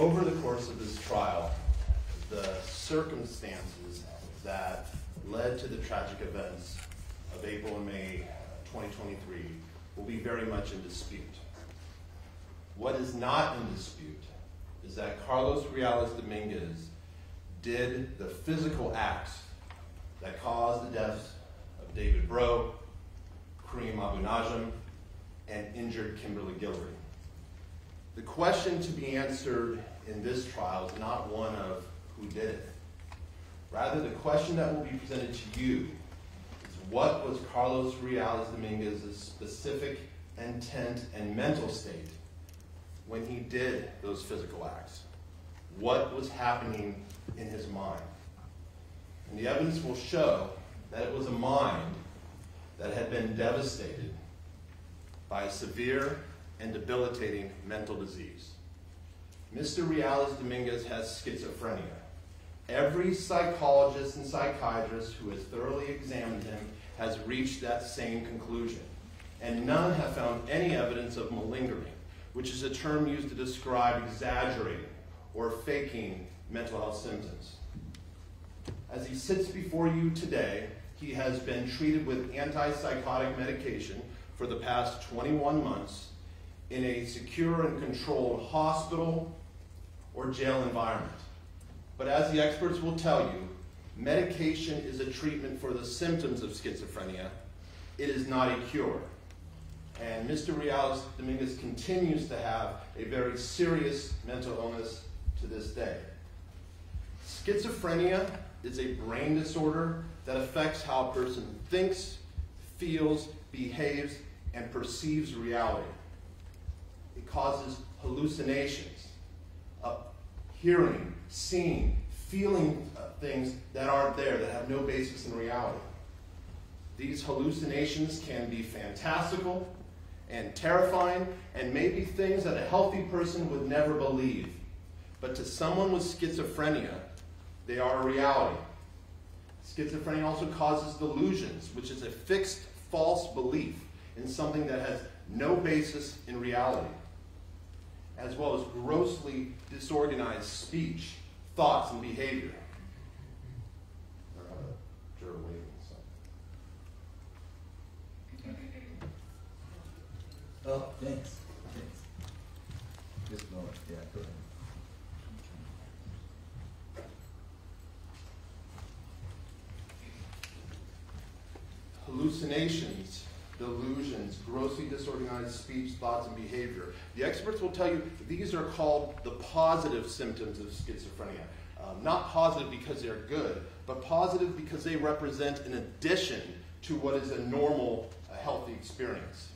Over the course of this trial, the circumstances that led to the tragic events of April and May 2023 will be very much in dispute. What is not in dispute is that Carlos Dominguez did the physical acts that caused the deaths of David Breaux, Kareem Abu Najm, and injured Kimberly Guillory. The question to be answered in this trial is not one of who did it. Rather, the question that will be presented to you is what was Carlos Dominguez's specific intent and mental state when he did those physical acts? What was happening in his mind? And the evidence will show that it was a mind that had been devastated by a severe and debilitating mental disease. Mr. Dominguez has schizophrenia. Every psychologist and psychiatrist who has thoroughly examined him has reached that same conclusion, and none have found any evidence of malingering, which is a term used to describe exaggerating or faking mental health symptoms. As he sits before you today, he has been treated with antipsychotic medication for the past 21 months in a secure and controlled hospital or jail environment. But as the experts will tell you, medication is a treatment for the symptoms of schizophrenia. It is not a cure. And Mr. Dominguez continues to have a very serious mental illness to this day. Schizophrenia is a brain disorder that affects how a person thinks, feels, behaves, and perceives reality. It causes hallucinations, hearing, seeing, feeling things that aren't there, that have no basis in reality. These hallucinations can be fantastical and terrifying and may be things that a healthy person would never believe. But to someone with schizophrenia, they are a reality. Schizophrenia also causes delusions, which is a fixed, false belief in something that has no basis in reality, as well as grossly disorganized speech, thoughts, and behavior. Oh, thanks. Just a moment. Yeah, go ahead. Hallucinations, delusions, grossly disorganized speech, thoughts, and behavior. The experts will tell you these are called the positive symptoms of schizophrenia. Not positive because they're good, but positive because they represent an addition to what is a normal, healthy experience.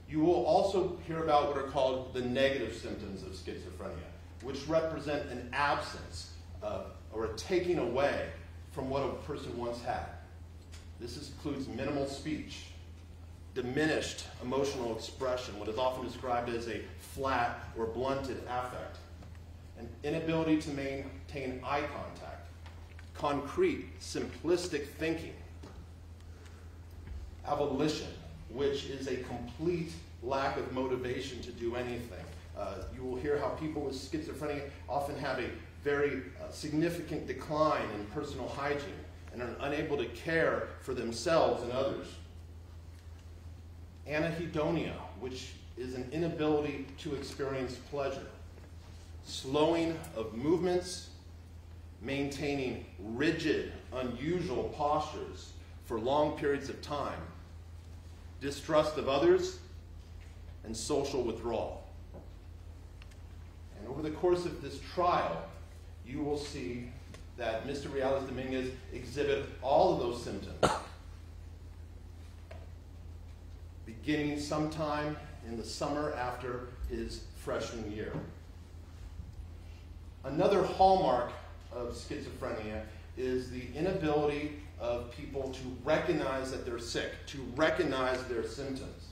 You will also hear about what are called the negative symptoms of schizophrenia, which represent an absence or a taking away from what a person once had. This includes minimal speech, diminished emotional expression, what is often described as a flat or blunted affect, an inability to maintain eye contact, concrete, simplistic thinking, avolition, which is a complete lack of motivation to do anything. You will hear how people with schizophrenia often have a very significant decline in personal hygiene and are unable to care for themselves and others. Anhedonia, which is an inability to experience pleasure. Slowing of movements, maintaining rigid, unusual postures for long periods of time, distrust of others, and social withdrawal. And over the course of this trial, you will see that Mr. Dominguez exhibit all of those symptoms, beginning sometime in the summer after his freshman year. Another hallmark of schizophrenia is the inability of people to recognize that they're sick, to recognize their symptoms.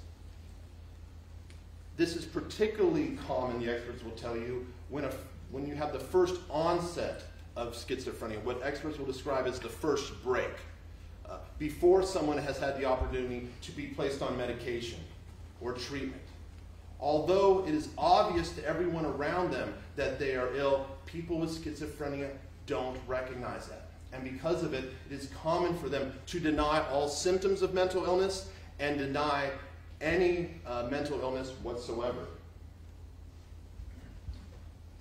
This is particularly common, the experts will tell you, when you have the first onset of schizophrenia, what experts will describe as the first break, before someone has had the opportunity to be placed on medication or treatment, Although it is obvious to everyone around them that they are ill, people with schizophrenia don't recognize that. And because of it, it is common for them to deny all symptoms of mental illness and deny any mental illness whatsoever.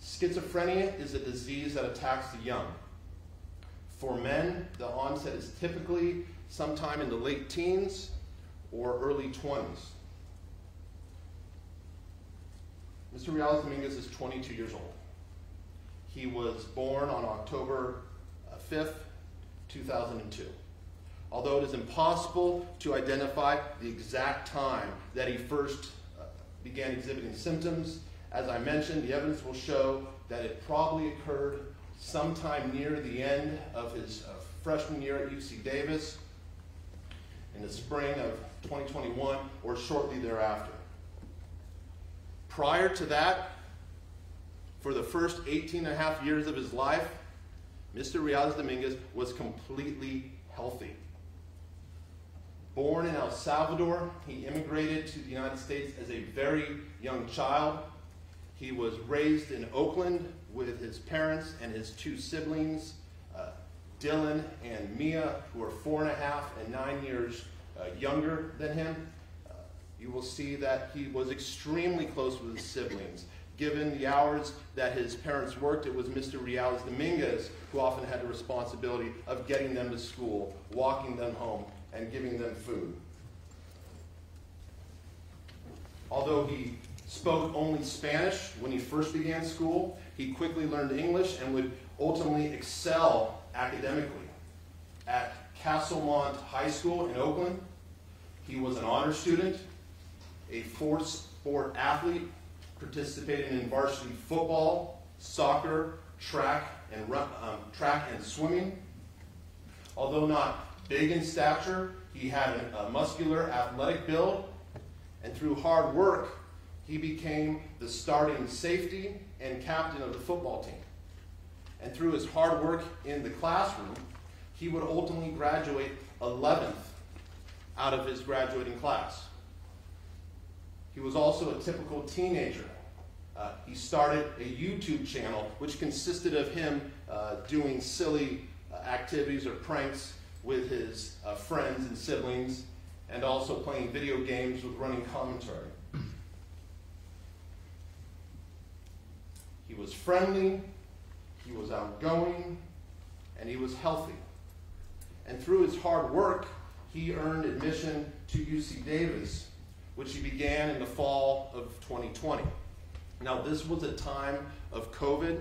Schizophrenia is a disease that attacks the young. For men, the onset is typically sometime in the late teens or early 20s. Mr. Reales Dominguez is 22 years old. He was born on October 5th, 2002. Although it is impossible to identify the exact time that he first began exhibiting symptoms, as I mentioned, the evidence will show that it probably occurred sometime near the end of his freshman year at UC Davis in the spring of 2021 or shortly thereafter. Prior to that, for the first 18 and a half years of his life, Mr. Reales Dominguez was completely healthy. Born in El Salvador, he immigrated to the United States as a very young child. He was raised in Oakland with his parents and his two siblings, Dylan and Mia, who are 4.5 and 9 years younger than him. You will see that he was extremely close with his siblings. Given the hours that his parents worked, it was Mr. Reales Dominguez who often had the responsibility of getting them to school, walking them home, and giving them food. Although he spoke only Spanish when he first began school, he quickly learned English and would ultimately excel academically. At Castlemont High School in Oakland, he was an honor student, a four-sport athlete, participating in varsity football, soccer, track and swimming. Although not big in stature, he had a muscular, athletic build, and through hard work, he became the starting safety and captain of the football team. And through his hard work in the classroom, he would ultimately graduate 11th out of his graduating class. He was also a typical teenager. He started a YouTube channel which consisted of him doing silly activities or pranks with his friends and siblings, and also playing video games with running commentary. He was friendly, he was outgoing, and he was healthy. And through his hard work, he earned admission to UC Davis, which he began in the fall of 2020. Now, this was a time of COVID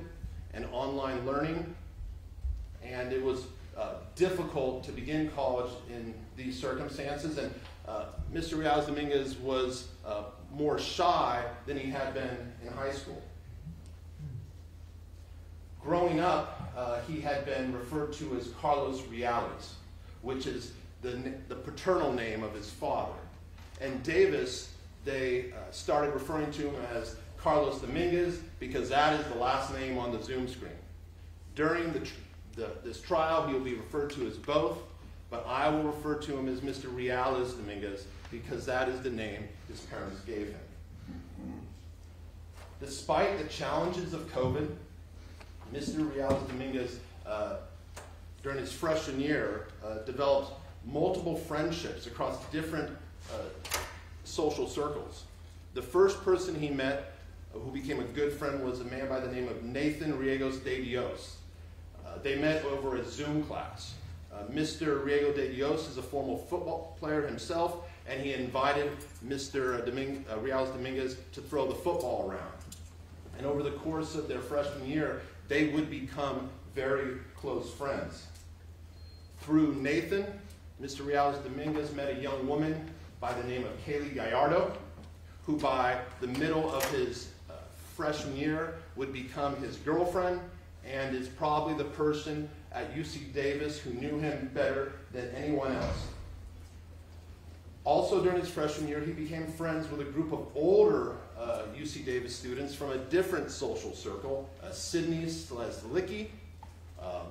and online learning, and it was difficult to begin college in these circumstances, and Mr. Reales Dominguez was more shy than he had been in high school. Growing up, he had been referred to as Carlos Reales, which is the paternal name of his father. And Davis, they started referring to him as Carlos Dominguez because that is the last name on the Zoom screen. During this trial, he will be referred to as both, but I will refer to him as Mr. Reales Dominguez because that is the name his parents gave him. Despite the challenges of COVID, Mr. Reales Dominguez, during his freshman year, developed multiple friendships across different social circles. The first person he met who became a good friend was a man by the name of Nathan Riegos de Dios. They met over a Zoom class. Mr. Riego de Dios is a former football player himself, and he invited Mr. Reales Dominguez to throw the football around. And over the course of their freshman year, they would become very close friends. Through Nathan, Mr. Reales Dominguez met a young woman by the name of Kaylee Gallardo, who by the middle of his freshman year would become his girlfriend, and is probably the person at UC Davis who knew him better than anyone else. Also during his freshman year, he became friends with a group of older UC Davis students from a different social circle, Sydney Sleslicki,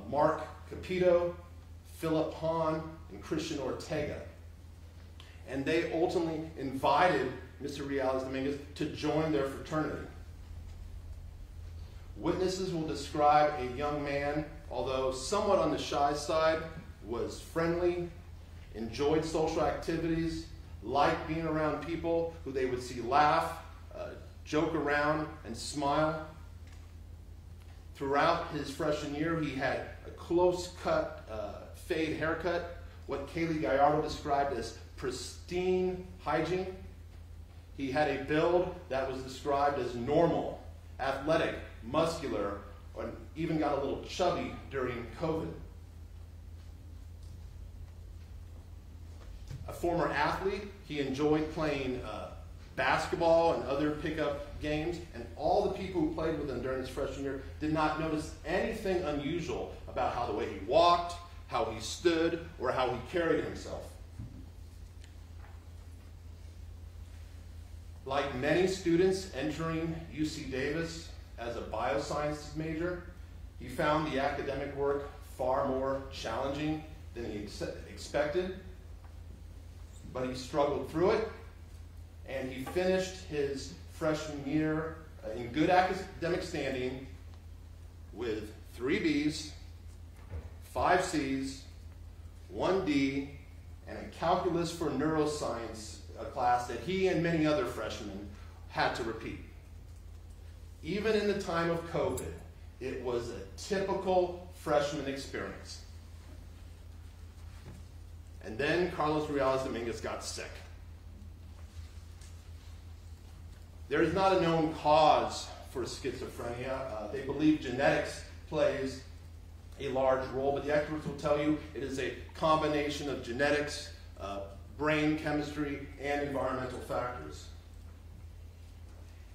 Mark Capito, Philip Hahn, and Christian Ortega. And they ultimately invited Mr. Dominguez to join their fraternity. Witnesses will describe a young man, although somewhat on the shy side, was friendly, enjoyed social activities, liked being around people who they would see laugh, joke around, and smile. Throughout his freshman year, he had a close-cut, fade haircut, what Kaylee Gallardo described as pristine hygiene. He had a build that was described as normal, athletic, muscular, and even got a little chubby during COVID. A former athlete, he enjoyed playing basketball and other pickup games, and all the people who played with him during his freshman year did not notice anything unusual about how the way he walked, how he stood, or how he carried himself. Like many students entering UC Davis as a biosciences major, he found the academic work far more challenging than he expected, but he struggled through it, and he finished his freshman year in good academic standing with 3 Bs, 5 Cs, 1 D, and a calculus for neuroscience class that he and many other freshmen had to repeat. Even in the time of COVID, it was a typical freshman experience. And then Carlos Dominguez got sick. There is not a known cause for schizophrenia. They believe genetics plays a large role, but the experts will tell you it is a combination of genetics, brain chemistry, and environmental factors.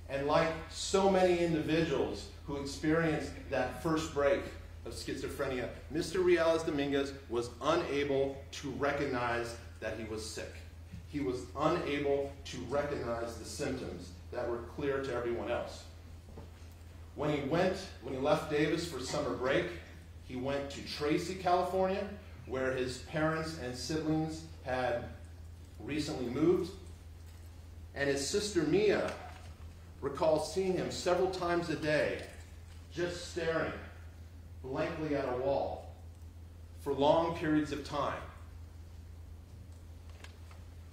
And like so many individuals who experienced that first break of schizophrenia, Mr. Dominguez was unable to recognize that he was sick. He was unable to recognize the symptoms that were clear to everyone else. When he left Davis for summer break, he went to Tracy, California, where his parents and siblings had recently moved. And his sister Mia recalls seeing him several times a day, just staring blankly at a wall for long periods of time.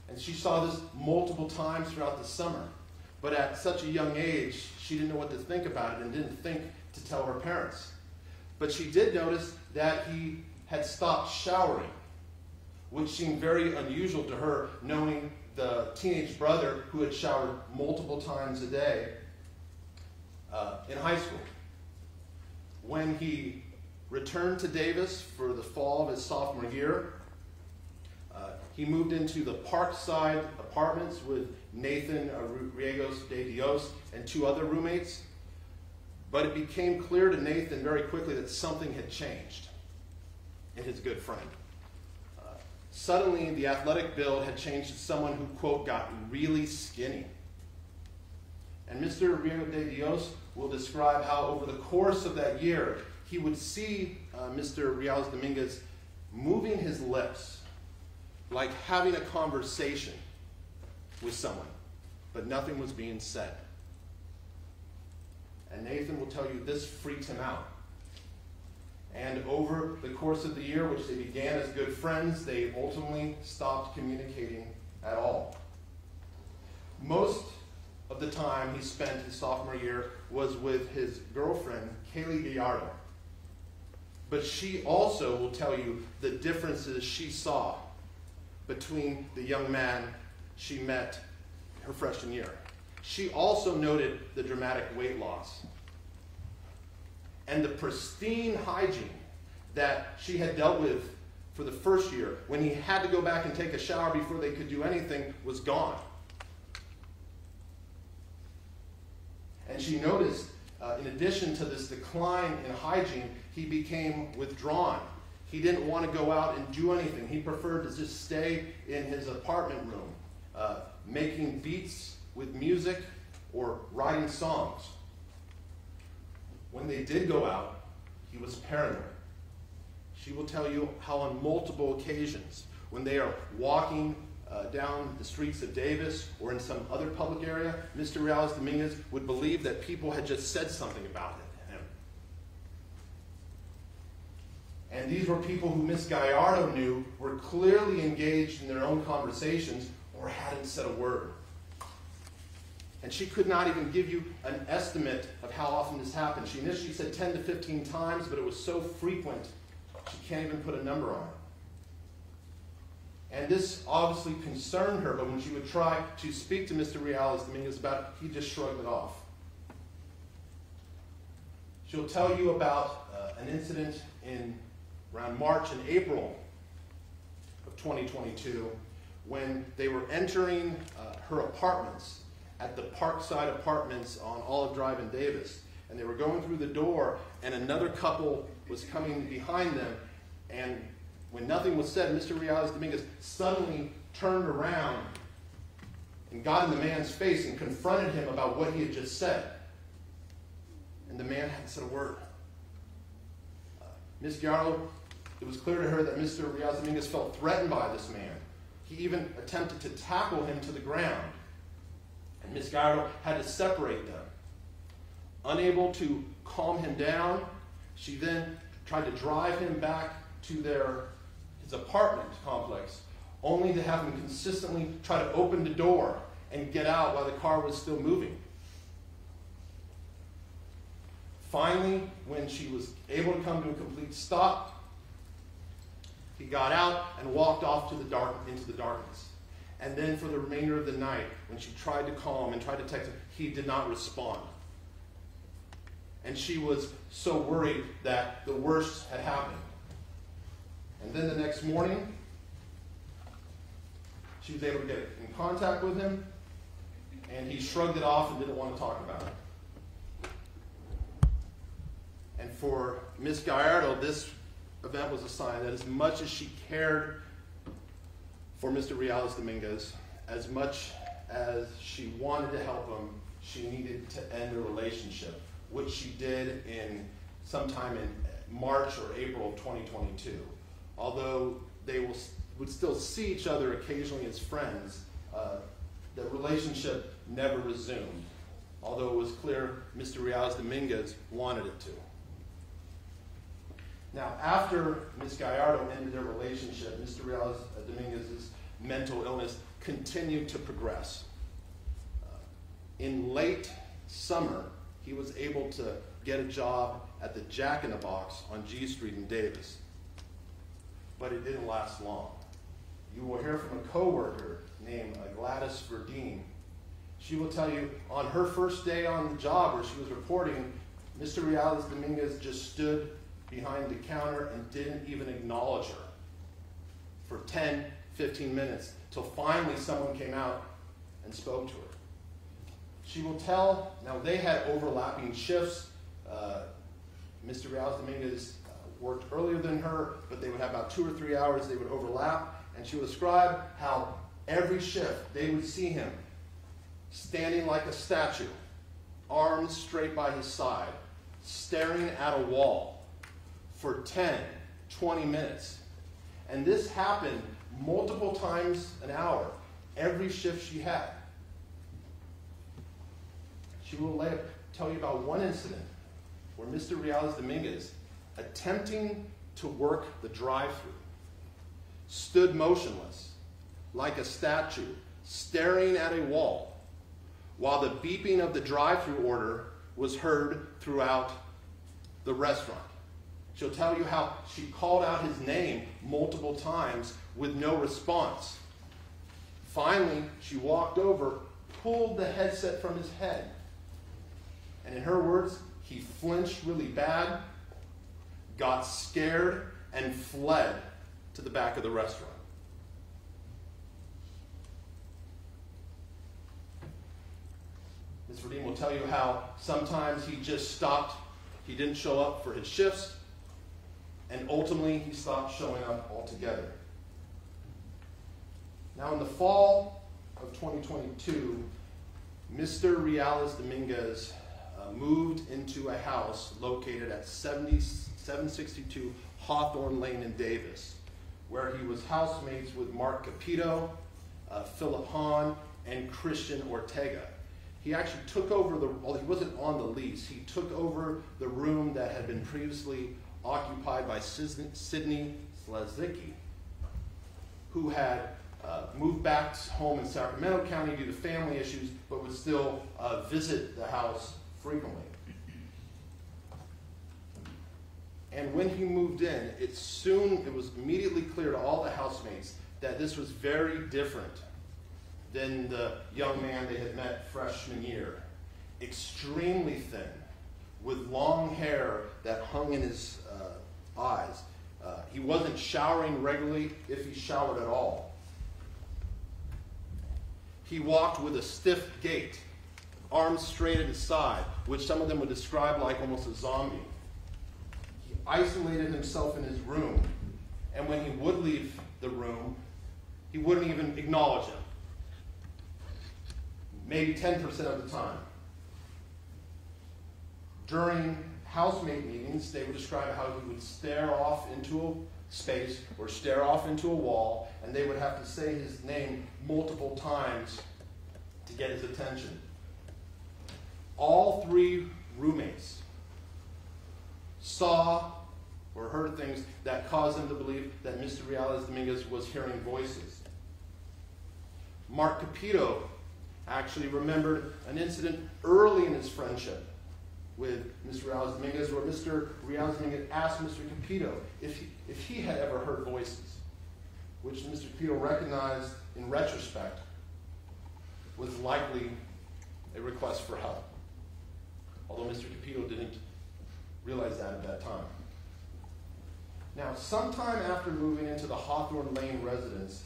And she saw this multiple times throughout the summer. But at such a young age, she didn't know what to think about it and didn't think to tell her parents. But she did notice that he had stopped showering, which seemed very unusual to her, knowing the teenage brother who had showered multiple times a day in high school. When he returned to Davis for the fall of his sophomore year, he moved into the Parkside apartments with Nathan Riegos de Dios and 2 other roommates. But it became clear to Nathan very quickly that something had changed in his good friend. Suddenly, the athletic build had changed to someone who, quote, got really skinny. And Mr. Riegos de Dios will describe how over the course of that year, he would see Mr. Dominguez moving his lips, like having a conversation with someone, but nothing was being said. And Nathan will tell you this freaked him out. And over the course of the year, which they began as good friends, they ultimately stopped communicating at all. Most of the time he spent his sophomore year was with his girlfriend, Kaylee Gallardo. But she also will tell you the differences she saw between the young man she met her freshman year. She also noted the dramatic weight loss and the pristine hygiene that she had dealt with for the first year, when he had to go back and take a shower before they could do anything, was gone. And she noticed, in addition to this decline in hygiene, he became withdrawn. He didn't want to go out and do anything. He preferred to just stay in his apartment room, making beats with music or writing songs. When they did go out, he was paranoid. She will tell you how on multiple occasions, when they are walking down the streets of Davis or in some other public area, Mr. Reales Dominguez would believe that people had just said something about him. And these were people who Ms. Gallardo knew were clearly engaged in their own conversations or hadn't said a word. And she could not even give you an estimate of how often this happened. She initially said 10 to 15 times, but it was so frequent, she can't even put a number on it. And this obviously concerned her, but when she would try to speak to Mr. Reales Dominguez about it, he just shrugged it off. She'll tell you about an incident in around March and April of 2022 when they were entering her apartments at the Parkside Apartments on Olive Drive in Davis. And they were going through the door, and another couple was coming behind them, and when nothing was said, Mr. Reales Dominguez suddenly turned around and got in the man's face and confronted him about what he had just said. And the man hadn't said a word. Ms. Gallardo, it was clear to her that Mr. Reales Dominguez felt threatened by this man. He even attempted to tackle him to the ground. And Ms. Gallardo had to separate them. Unable to calm him down, she then tried to drive him back to his apartment complex, only to have him consistently try to open the door and get out while the car was still moving. Finally, when she was able to come to a complete stop, he got out and walked off into the darkness. And then for the remainder of the night, when she tried to call him and tried to text him, he did not respond. And she was so worried that the worst had happened. And then the next morning, she was able to get in contact with him, and he shrugged it off and didn't want to talk about it. And for Ms. Gallardo, this event was a sign that as much as she cared for Mr. Reales Dominguez, as much as she wanted to help him, she needed to end the relationship, which she did sometime in March or April of 2022. Although they would still see each other occasionally as friends, the relationship never resumed, although it was clear Mr. Reales Dominguez wanted it to. Now, after Ms. Gallardo ended their relationship, Mr. Reales Dominguez's mental illness continued to progress. In late summer, he was able to get a job at the Jack in the Box on G Street in Davis. But it didn't last long. You will hear from a coworker named Gladys Verdeen. She will tell you on her first day on the job where she was reporting, Mr. Reales Dominguez just stood behind the counter and didn't even acknowledge her for 10, 15 minutes, till finally someone came out and spoke to her. She will tell, now they had overlapping shifts. Mr. Reales Dominguez worked earlier than her, but they would have about 2 or 3 hours they would overlap, and she would describe how every shift they would see him standing like a statue, arms straight by his side, staring at a wall for 10, 20 minutes. And this happened multiple times an hour, every shift she had. She will tell you about one incident where Mr. Reales Dominguez, attempting to work the drive-thru, stood motionless like a statue, staring at a wall, while the beeping of the drive-thru order was heard throughout the restaurant. She'll tell you how she called out his name multiple times with no response. Finally, she walked over, pulled the headset from his head, and in her words, he flinched really bad, got scared, and fled to the back of the restaurant. Ms. Verdeen will tell you how sometimes he just stopped, he didn't show up for his shifts, and ultimately he stopped showing up altogether. Now in the fall of 2022, Mr. Reales Dominguez moved into a house located at 762 Hawthorne Lane in Davis, where he was housemates with Mark Capito Philip Hahn, and Christian Ortega. He actually took over well, he wasn't on the lease, he took over the room that had been previously occupied by Sidney Slazicki, who had moved back home in Sacramento County due to family issues, but would still visit the house frequently. And when he moved in, it was immediately clear to all the housemates that this was very different than the young man they had met freshman year. Extremely thin, with long hair that hung in his eyes. He wasn't showering regularly, if he showered at all. He walked with a stiff gait, arms straight at his side, which some of them would describe like almost a zombie. He isolated himself in his room, and when he would leave the room, he wouldn't even acknowledge him. Maybe 10% of the time. During housemate meetings, they would describe how he would stare off into a space or stare off into a wall, and they would have to say his name multiple times to get his attention. All three roommates saw or heard things that caused them to believe that Mr. Dominguez was hearing voices. Mark Capito actually remembered an incident early in his friendship with Mr. Dominguez, where Mr. Dominguez asked Mr. Capito if he had ever heard voices, which Mr. Capito recognized in retrospect was likely a request for help, although Mr. Capito didn't realize that at that time. Now, sometime after moving into the Hawthorne Lane residence,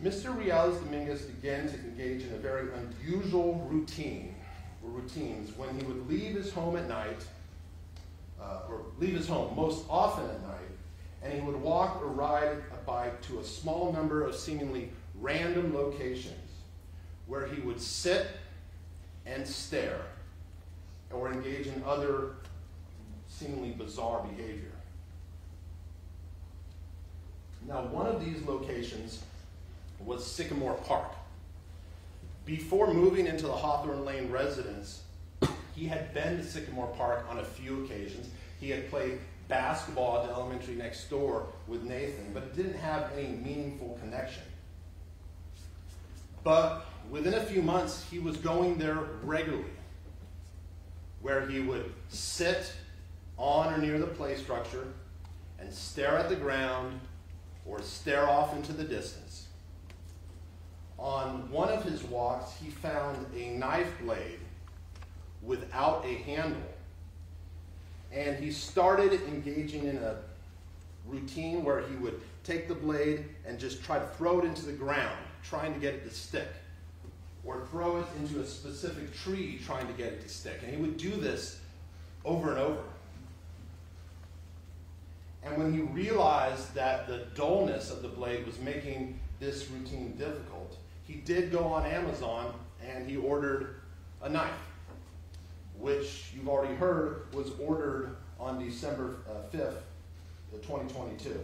Mr. Dominguez began to engage in a very unusual routines when he would leave his home at night, or leave his home most often at night, and he would walk or ride a bike to a small number of seemingly random locations where he would sit and stare or engage in other seemingly bizarre behavior. Now, one of these locations was Sycamore Park. Before moving into the Hawthorne Lane residence, he had been to Sycamore Park on a few occasions. He had played basketball at the elementary next door with Nathan, but it didn't have any meaningful connection. But within a few months, he was going there regularly, where he would sit on or near the play structure and stare at the ground or stare off into the distance. On one of his walks, he found a knife blade without a handle, and he started engaging in a routine where he would take the blade and just try to throw it into the ground, trying to get it to stick, or throw it into a specific tree, trying to get it to stick. And he would do this over and over. And when he realized that the dullness of the blade was making this routine difficult, he did go on Amazon and he ordered a knife, which you've already heard was ordered on December 5th, 2022.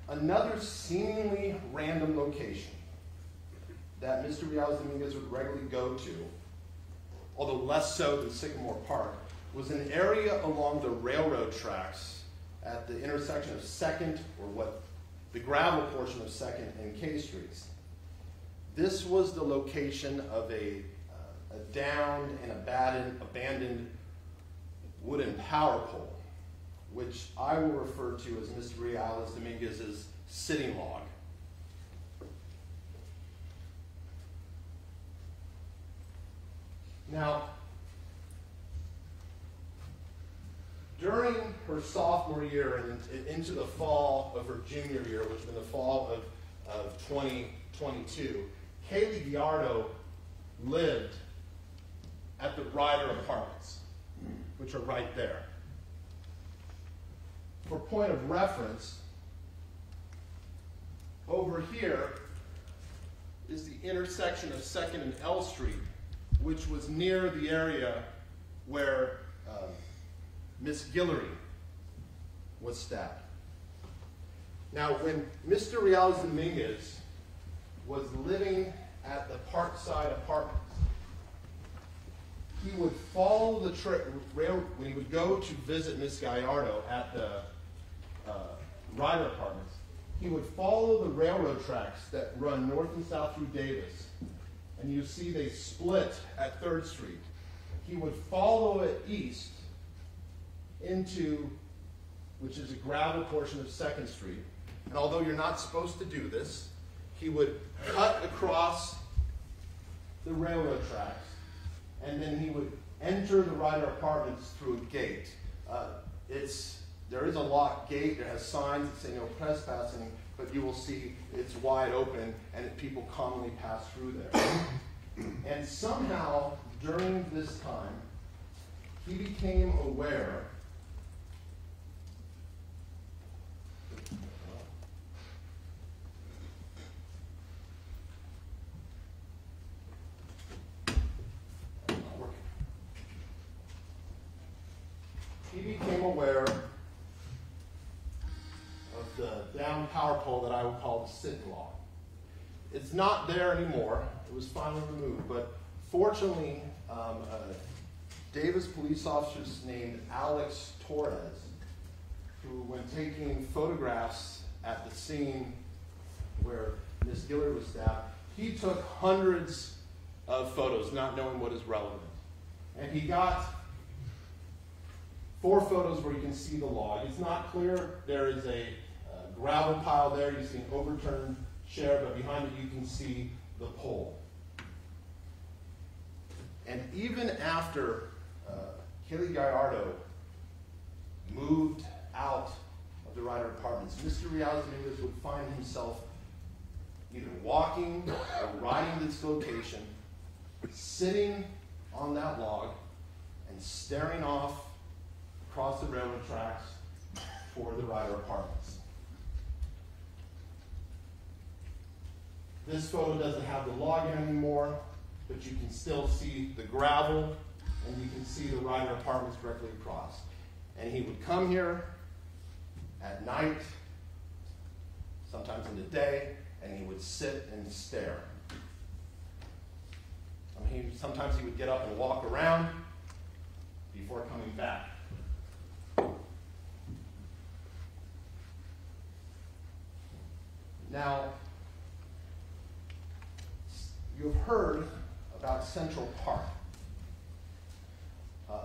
Another seemingly random location that Mr. Dominguez would regularly go to, although less so than Sycamore Park, was an area along the railroad tracks at the intersection of 2nd, or what the gravel portion of 2nd and K Streets. This was the location of a downed and abandoned wooden power pole, which I will refer to as Mr. Dominguez's sitting log. Now, during her sophomore year and into the fall of her junior year, which was in the fall of 2022, Kaylee Gallardo lived at the Ryder Apartments, which are right there. For point of reference, over here is the intersection of 2nd and L Street, which was near the area where Miss Guillory was stabbed. Now, when Mr. Carlos Dominguez was living at the Parkside Apartments, he would follow the rail when he would go to visit Miss Gallardo at the Ryder Apartments. He would follow the railroad tracks that run north and south through Davis, and you see they split at 3rd Street. He would follow it east into, which is a gravel portion of 2nd Street, and although you're not supposed to do this, he would cut across the railroad tracks, and then he would enter the Ryder Apartments through a gate. There is a locked gate. It has signs that say no trespassing, but you will see it's wide open, and people commonly pass through there. And somehow, during this time, he became aware of the down power pole that I would call the sitting log. It's not there anymore. It was finally removed, but fortunately, Davis police officers named Alex Torres, who, when taking photographs at the scene where Miss Gillard was stabbed, he took hundreds of photos, not knowing what is relevant. And he got 4 photos where you can see the log. It's not clear. There is a gravel pile there. You see an overturned chair, but behind it you can see the pole. And even after Kelly Gallardo moved out of the Ryder Apartments, Mr. Carlos Dominguez would find himself either walking or riding to this location, sitting on that log and staring off across the railroad tracks toward the Ryder Apartments. This photo doesn't have the log in anymore, but you can still see the gravel, and you can see the Ryder Apartments directly across. And he would come here at night, sometimes in the day, and he would sit and stare. Sometimes he would get up and walk around before coming back. Now, you've heard about Central Park.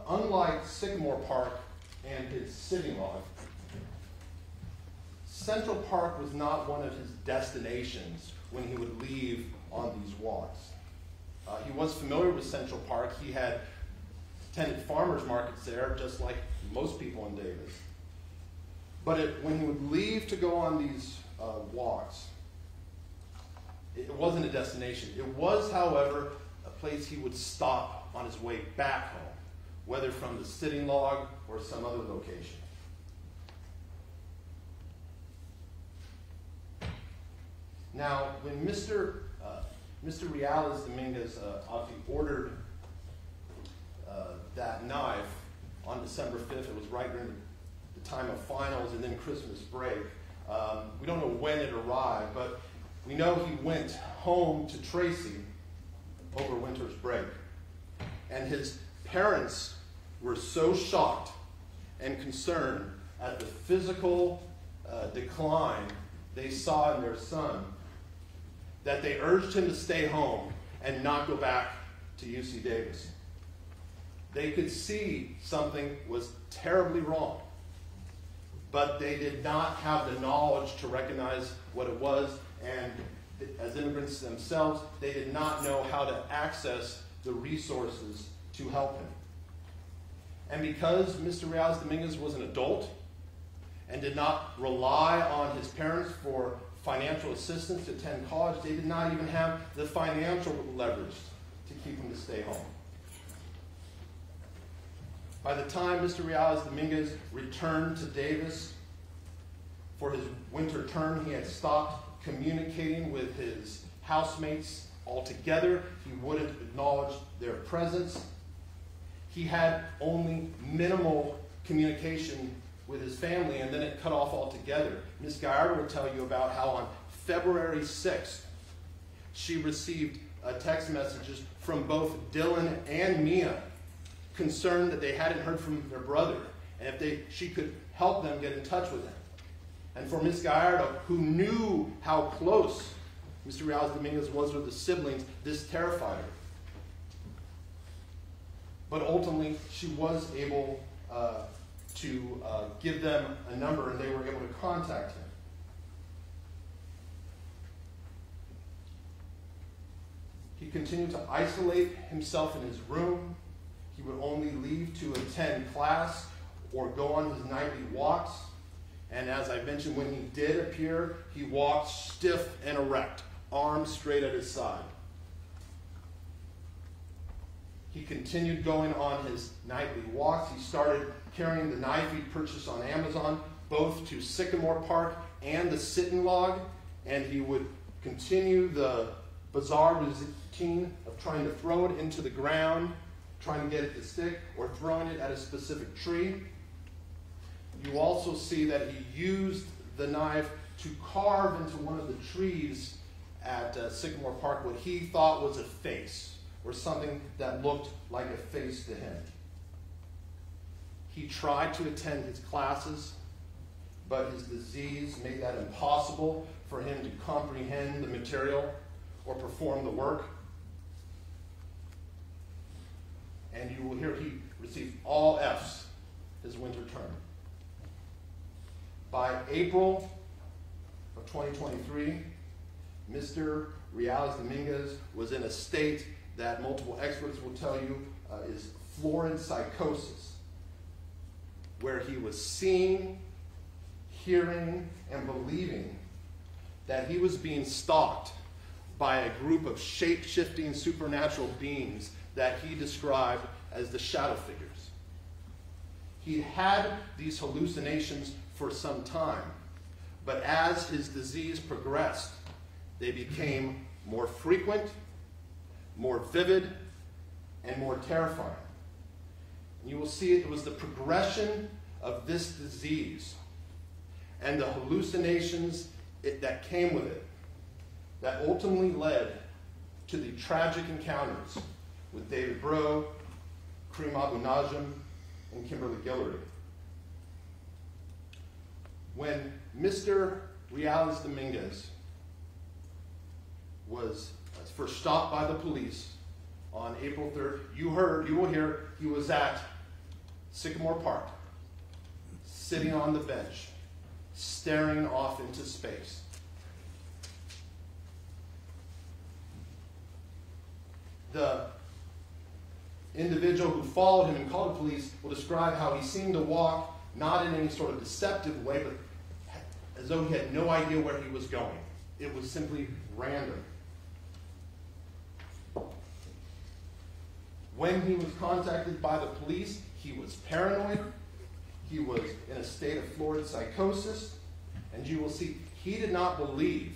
Unlike Sycamore Park and its sitting log, Central Park was not one of his destinations when he would leave on these walks. He was familiar with Central Park. He had attended farmers markets there, just like most people in Davis. But when he would leave to go on these walks, it wasn't a destination. It was, however, a place he would stop on his way back home, whether from the sitting log or some other location. Now, when Mr. Carlos Dominguez obviously ordered that knife on December 5th, it was right during the time of finals and then Christmas break. We don't know when it arrived, but we know he went home to Tracy over winter's break. And his parents were so shocked and concerned at the physical decline they saw in their son that they urged him to stay home and not go back to UC Davis. They could see something was terribly wrong, but they did not have the knowledge to recognize what it was, and as immigrants themselves, they did not know how to access the resources to help him. And because Mr. Carlos Dominguez was an adult and did not rely on his parents for financial assistance to attend college, they did not even have the financial leverage to keep him to stay home. By the time Mr. Carlos Dominguez returned to Davis for his winter term, he had stopped communicating with his housemates altogether. He wouldn't acknowledge their presence. He had only minimal communication with his family, and then it cut off altogether. Ms. Gallardo will tell you about how on February 6th, she received text messages from both Dylan and Mia, concerned that they hadn't heard from their brother, and if she could help them get in touch with him. And for Ms. Gallardo, who knew how close Mr. Dominguez was with the siblings, this terrified her. But ultimately, she was able to give them a number, and they were able to contact him. He continued to isolate himself in his room. He would only leave to attend class or go on his nightly walks. And as I mentioned, when he did appear, he walked stiff and erect, arms straight at his side. He continued going on his nightly walks. He started carrying the knife he purchased on Amazon, both to Sycamore Park and the sit-in log, and he would continue the bizarre routine of trying to throw it into the ground, trying to get it to stick, or throwing it at a specific tree. You also see that he used the knife to carve into one of the trees at Sycamore Park what he thought was a face, or something that looked like a face to him. He tried to attend his classes, but his disease made that impossible for him to comprehend the material or perform the work. And you will hear he received all F's his winter term. By April of 2023, Mr. Dominguez was in a state that multiple experts will tell you is florid psychosis, where he was seeing, hearing, and believing that he was being stalked by a group of shape-shifting supernatural beings that he described as the shadow figures. He had these hallucinations for some time, but as his disease progressed, they became more frequent, more vivid, and more terrifying. And you will see it was the progression of this disease and the hallucinations that came with it that ultimately led to the tragic encounters with David Breaux, Kareem Abu Najm, and Kimberly Guillory. When Mr. Dominguez was first stopped by the police on April 3rd, you will hear he was at Sycamore Park, sitting on the bench, staring off into space. The individual who followed him and called the police will describe how he seemed to walk not in any sort of deceptive way, but as though he had no idea where he was going. It was simply random. When he was contacted by the police, he was paranoid. He was in a state of florid psychosis. And you will see he did not believe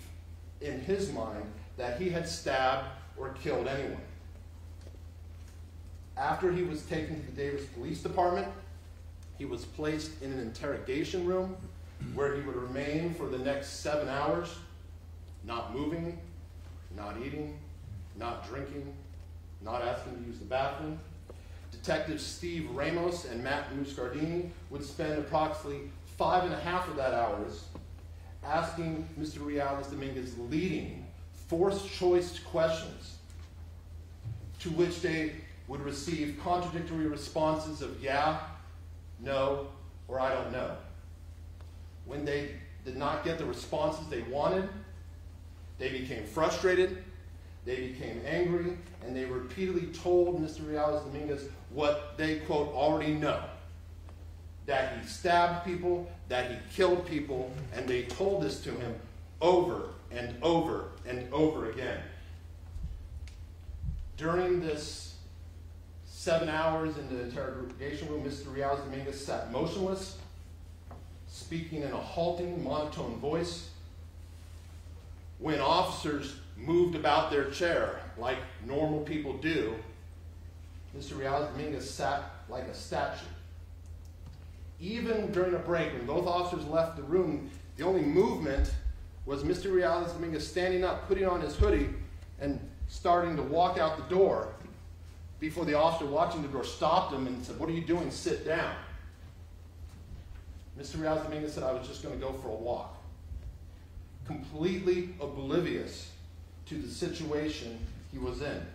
in his mind that he had stabbed or killed anyone. After he was taken to the Davis Police Department, he was placed in an interrogation room where he would remain for the next 7 hours, not moving, not eating, not drinking, not asking to use the bathroom. Detectives Steve Ramos and Matt Muscardini would spend approximately 5.5 of that hours asking Mr. Dominguez leading, forced-choice questions to which they would receive contradictory responses of yeah, no, or I don't know. When they did not get the responses they wanted, they became frustrated, they became angry, and they repeatedly told Mr. Dominguez what they, quote, already know. That he stabbed people, that he killed people, and they told this to him over and over and over again. During this 7 hours in the interrogation room, Mr. Dominguez sat motionless, speaking in a halting, monotone voice. When officers moved about their chair like normal people do, Mr. Dominguez sat like a statue. even during a break, when both officers left the room, the only movement was Mr. Carlos Dominguez standing up, putting on his hoodie, and starting to walk out the door before the officer watching the door stopped him and said, "What are you doing? Sit down." Mr. Carlos Dominguez said, "I was just going to go for a walk." Completely oblivious to the situation he was in.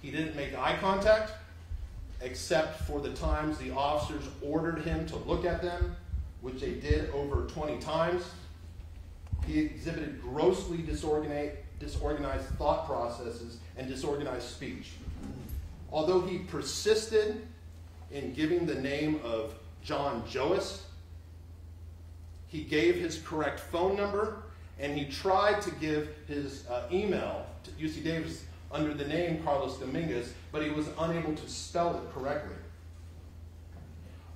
He didn't make eye contact, except for the times the officers ordered him to look at them, which they did over 20 times. He exhibited grossly disorganized thought processes and disorganized speech. Although he persisted in giving the name of John Joas, he gave his correct phone number, and he tried to give his email to UC Davis under the name Carlos Dominguez, but he was unable to spell it correctly.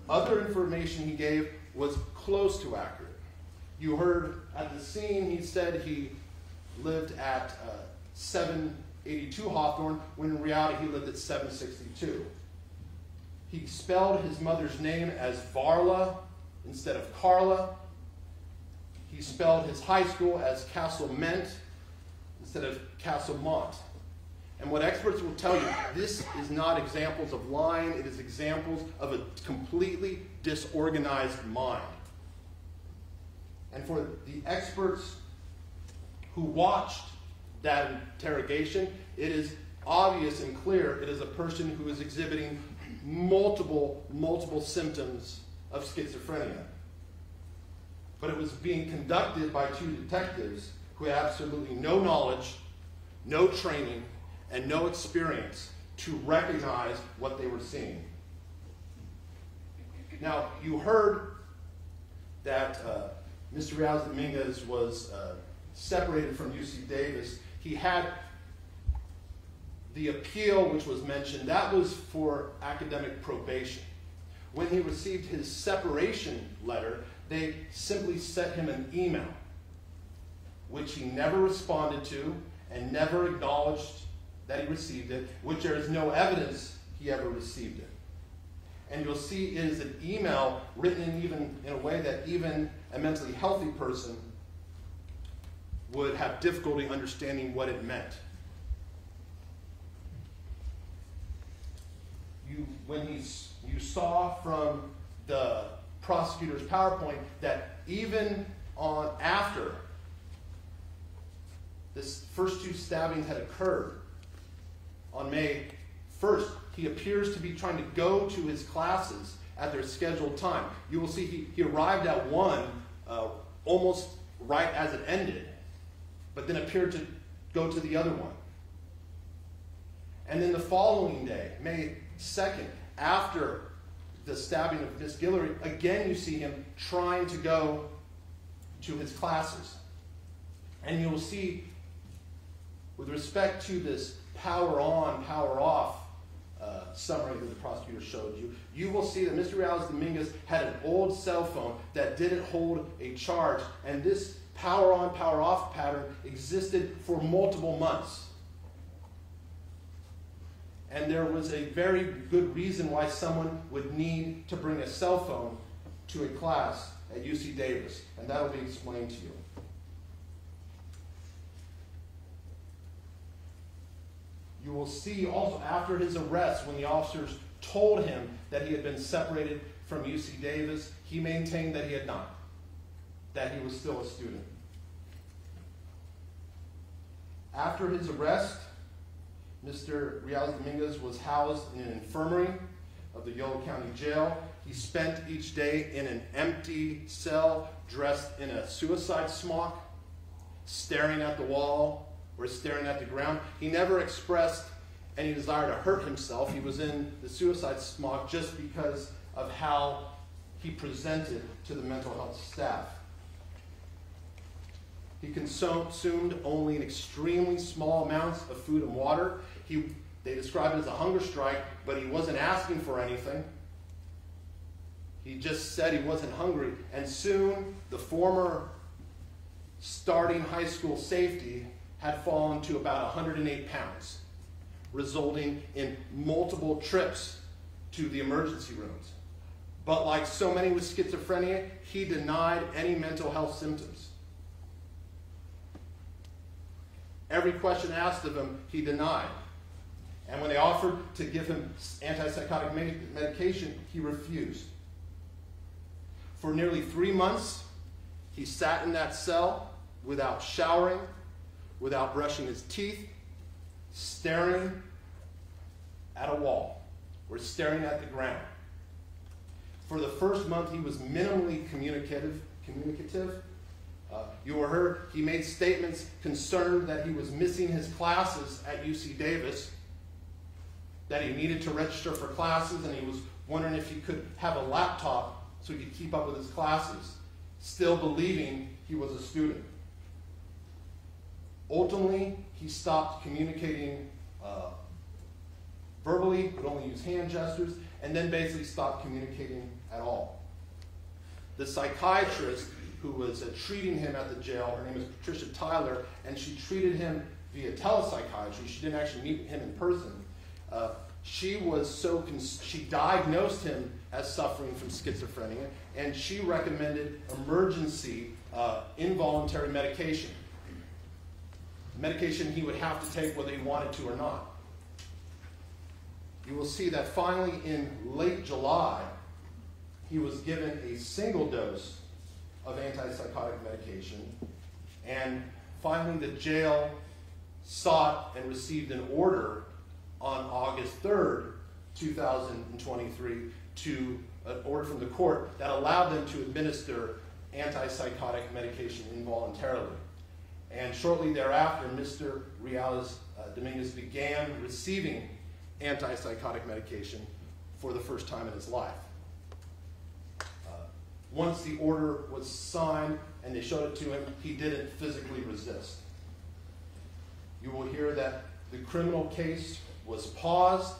Other information he gave was close to accurate. You heard at the scene he said he lived at 782 Hawthorne, when in reality he lived at 762. He spelled his mother's name as Varla instead of Carla. He spelled his high school as Castlement instead of Castlemont. And what experts will tell you, this is not examples of lying, it is examples of a completely disorganized mind. And for the experts who watched that interrogation, it is obvious and clear it is a person who is exhibiting multiple symptoms of schizophrenia. But it was being conducted by two detectives who had absolutely no knowledge, no training, and no experience to recognize what they were seeing. Now, you heard that Mr. Carlos Dominguez was separated from UC Davis. He had the appeal, which was mentioned, that was for academic probation. When he received his separation letter, they simply sent him an email, which he never responded to and never acknowledged that he received it, which there is no evidence he ever received it. And you'll see it is an email written in a way that even a mentally healthy person would have difficulty understanding what it meant. You saw from the prosecutor's PowerPoint that even after this first two stabbings had occurred on May 1st, he appears to be trying to go to his classes at their scheduled time. You will see he arrived at one almost right as it ended, but then appeared to go to the other one. And then the following day, May 2nd, after the stabbing of Miss Guillory, again you see him trying to go to his classes. And you will see, with respect to this power on, power off summary that the prosecutor showed you, you will see that Mr. Carlos Dominguez had an old cell phone that didn't hold a charge, and this power on, power off pattern existed for multiple months. And there was a very good reason why someone would need to bring a cell phone to a class at UC Davis, and that will be explained to you. You will see also after his arrest, when the officers told him that he had been separated from UC Davis, he maintained that he had not, that he was still a student. After his arrest, Mr. Carlos Dominguez was housed in an infirmary of the Yolo County Jail. He spent each day in an empty cell, dressed in a suicide smock, staring at the wall or staring at the ground. He never expressed any desire to hurt himself. He was in the suicide smock just because of how he presented to the mental health staff. He consumed only an extremely small amounts of food and water. They describe it as a hunger strike, but he wasn't asking for anything. He just said he wasn't hungry. And soon, the former starting high school safety had fallen to about 108 pounds, resulting in multiple trips to the emergency rooms. But like so many with schizophrenia, he denied any mental health symptoms. Every question asked of him, he denied. And when they offered to give him antipsychotic medication, he refused. For nearly 3 months, he sat in that cell without showering, without brushing his teeth, staring at a wall or staring at the ground. For the first month, he was minimally communicative. You heard he made statements concerned that he was missing his classes at UC Davis, that he needed to register for classes, and he was wondering if he could have a laptop so he could keep up with his classes, still believing he was a student. Ultimately, he stopped communicating verbally, would only use hand gestures, and then basically stopped communicating at all. The psychiatrist who was treating him at the jail, her name is Patricia Tyler, and she treated him via telepsychiatry. She didn't actually meet him in person. She diagnosed him as suffering from schizophrenia, and she recommended emergency involuntary medication. Medication he would have to take whether he wanted to or not. You will see that finally in late July, he was given a single dose of antipsychotic medication, and finally the jail sought and received an order on August 3rd, 2023, an order from the court that allowed them to administer antipsychotic medication involuntarily. And shortly thereafter, Mr. Dominguez began receiving antipsychotic medication for the first time in his life. Once the order was signed and they showed it to him, he didn't physically resist. You will hear that the criminal case was paused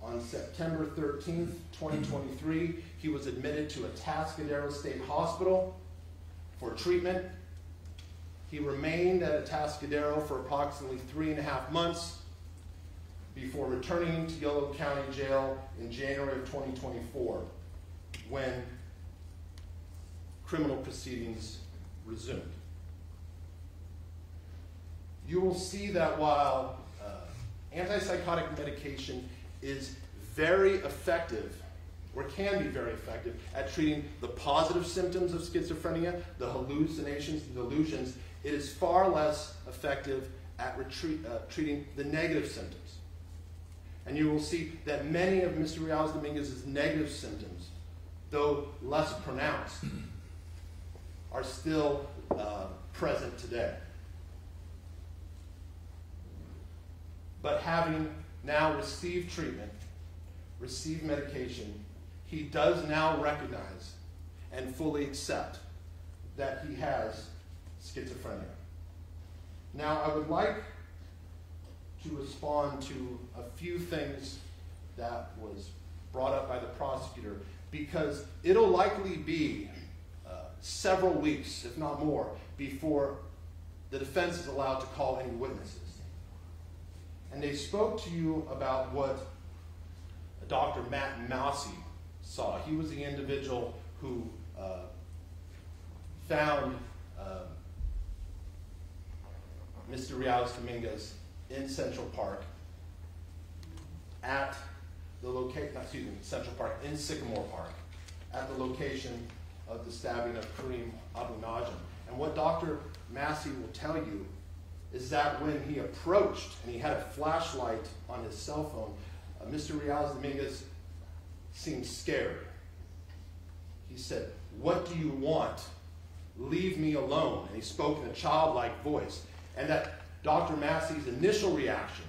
on September 13th, 2023. He was admitted to Atascadero State Hospital for treatment. He remained at Atascadero for approximately 3.5 months before returning to Yolo County Jail in January of 2024, when criminal proceedings resumed. You will see that while antipsychotic medication is very effective, or can be very effective, at treating the positive symptoms of schizophrenia, the hallucinations, the delusions, it is far less effective at treating the negative symptoms. And you will see that many of Mr. Dominguez's negative symptoms, though less pronounced, are still present today. But having now received treatment, received medication, he does now recognize and fully accept that he has schizophrenia. Now, I would like to respond to a few things that was brought up by the prosecutor, because it'll likely be several weeks, if not more, before the defense is allowed to call any witnesses. And they spoke to you about what Dr. Matt Massey saw. He was the individual who found Mr. Dominguez in Central Park at the Central Park, in Sycamore Park, at the location of the stabbing of Kareem Abu Najm. And what Dr. Massey will tell you is that when he approached and he had a flashlight on his cell phone, Mr. Dominguez seemed scared. He said, "What do you want? Leave me alone." And he spoke in a childlike voice. And that Dr. Massey's initial reaction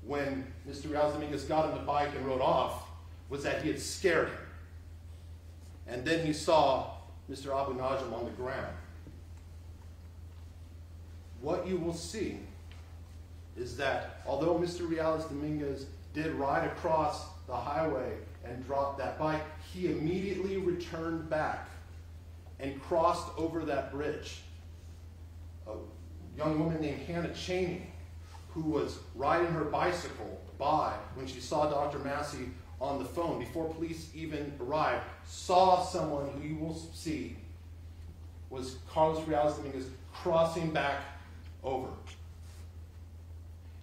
when Mr. Dominguez got on the bike and rode off was that he had scared him. And then he saw Mr. Abu Najm on the ground. What you will see is that although Mr. Dominguez did ride across the highway and drop that bike, he immediately returned back and crossed over that bridge. A young woman named Hannah Cheney, who was riding her bicycle by when she saw Dr. Massey on the phone, before police even arrived, saw someone who you will see was Carlos Dominguez crossing back over.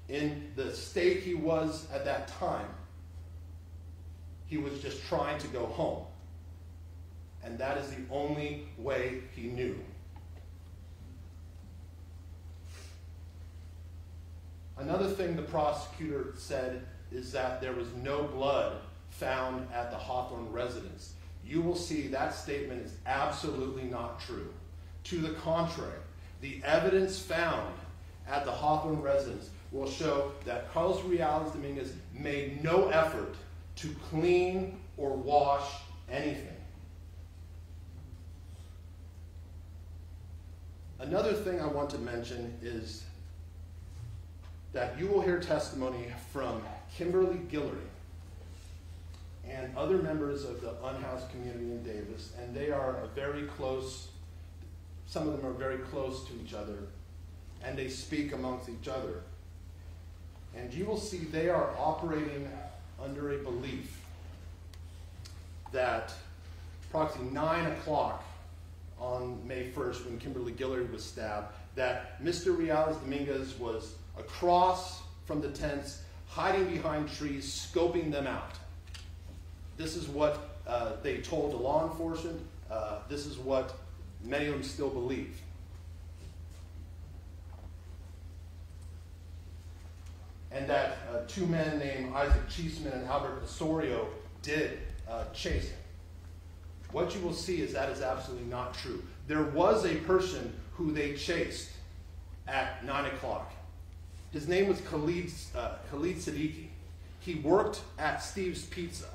In the state he was at that time, he was just trying to go home. And that is the only way he knew. Another thing the prosecutor said is that there was no blood found at the Hawthorne residence. You will see that statement is absolutely not true. To the contrary, the evidence found at the Hawthorne residence will show that Carlos Dominguez made no effort to clean or wash anything. Another thing I want to mention is that you will hear testimony from Kimberly Guillory and other members of the unhoused community in Davis, and they are very close, some of them are very close to each other, and they speak amongst each other. And you will see they are operating under a belief that approximately 9 o'clock on May 1st, when Kimberly Guillory was stabbed, that Mr. Dominguez was across from the tents, hiding behind trees, scoping them out. This is what they told the law enforcement. This is what many of them still believe. And that two men named Isaac Cheeseman and Albert Osorio did chase him. What you will see is that is absolutely not true. There was a person who they chased at 9 o'clock. His name was Khalid Siddiqui. He worked at Steve's Pizza.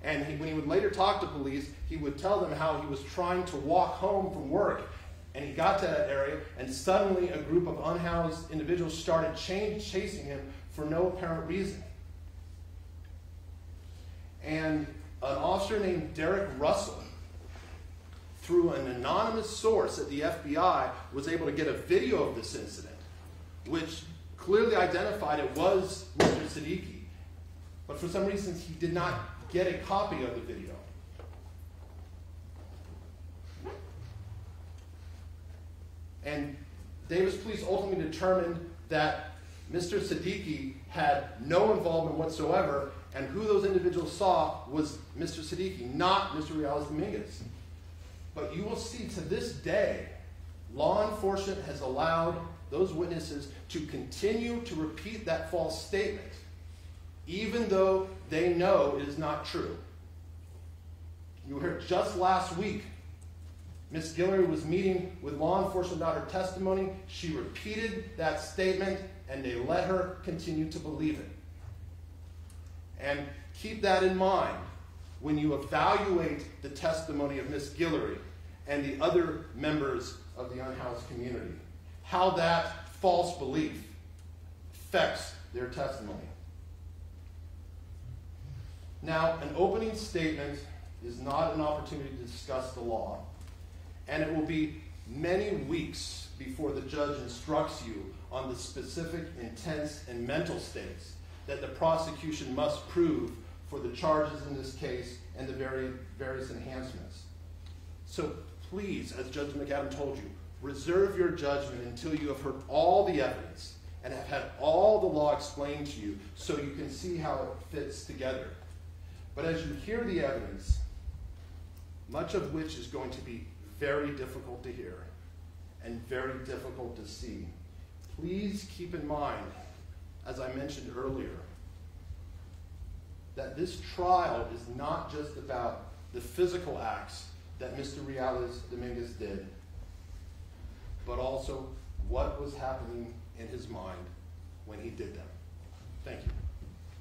And when he would later talk to police, he would tell them how he was trying to walk home from work. And he got to that area, and suddenly a group of unhoused individuals started chasing him for no apparent reason. And an officer named Derek Russell, through an anonymous source at the FBI, was able to get a video of this incident, which clearly identified it was Mr. Siddiqui. But for some reason, he did not get a copy of the video. And Davis police ultimately determined that Mr. Siddiqui had no involvement whatsoever, and who those individuals saw was Mr. Siddiqui, not Mr. Dominguez. But you will see to this day, law enforcement has allowed those witnesses to continue to repeat that false statement, even though they know it is not true. You heard just last week, Ms. Guillory was meeting with law enforcement about her testimony. She repeated that statement, and they let her continue to believe it. And keep that in mind when you evaluate the testimony of Ms. Guillory and the other members of the unhoused community, how that false belief affects their testimony. Now, an opening statement is not an opportunity to discuss the law, and it will be many weeks before the judge instructs you on the specific intents and mental states that the prosecution must prove for the charges in this case and the various enhancements. So please, as Judge McAdam told you, reserve your judgment until you have heard all the evidence and have had all the law explained to you so you can see how it fits together. But as you hear the evidence, much of which is going to be very difficult to hear and very difficult to see, please keep in mind, as I mentioned earlier, that this trial is not just about the physical acts that Mr. Dominguez did, but also what was happening in his mind when he did them. Thank you.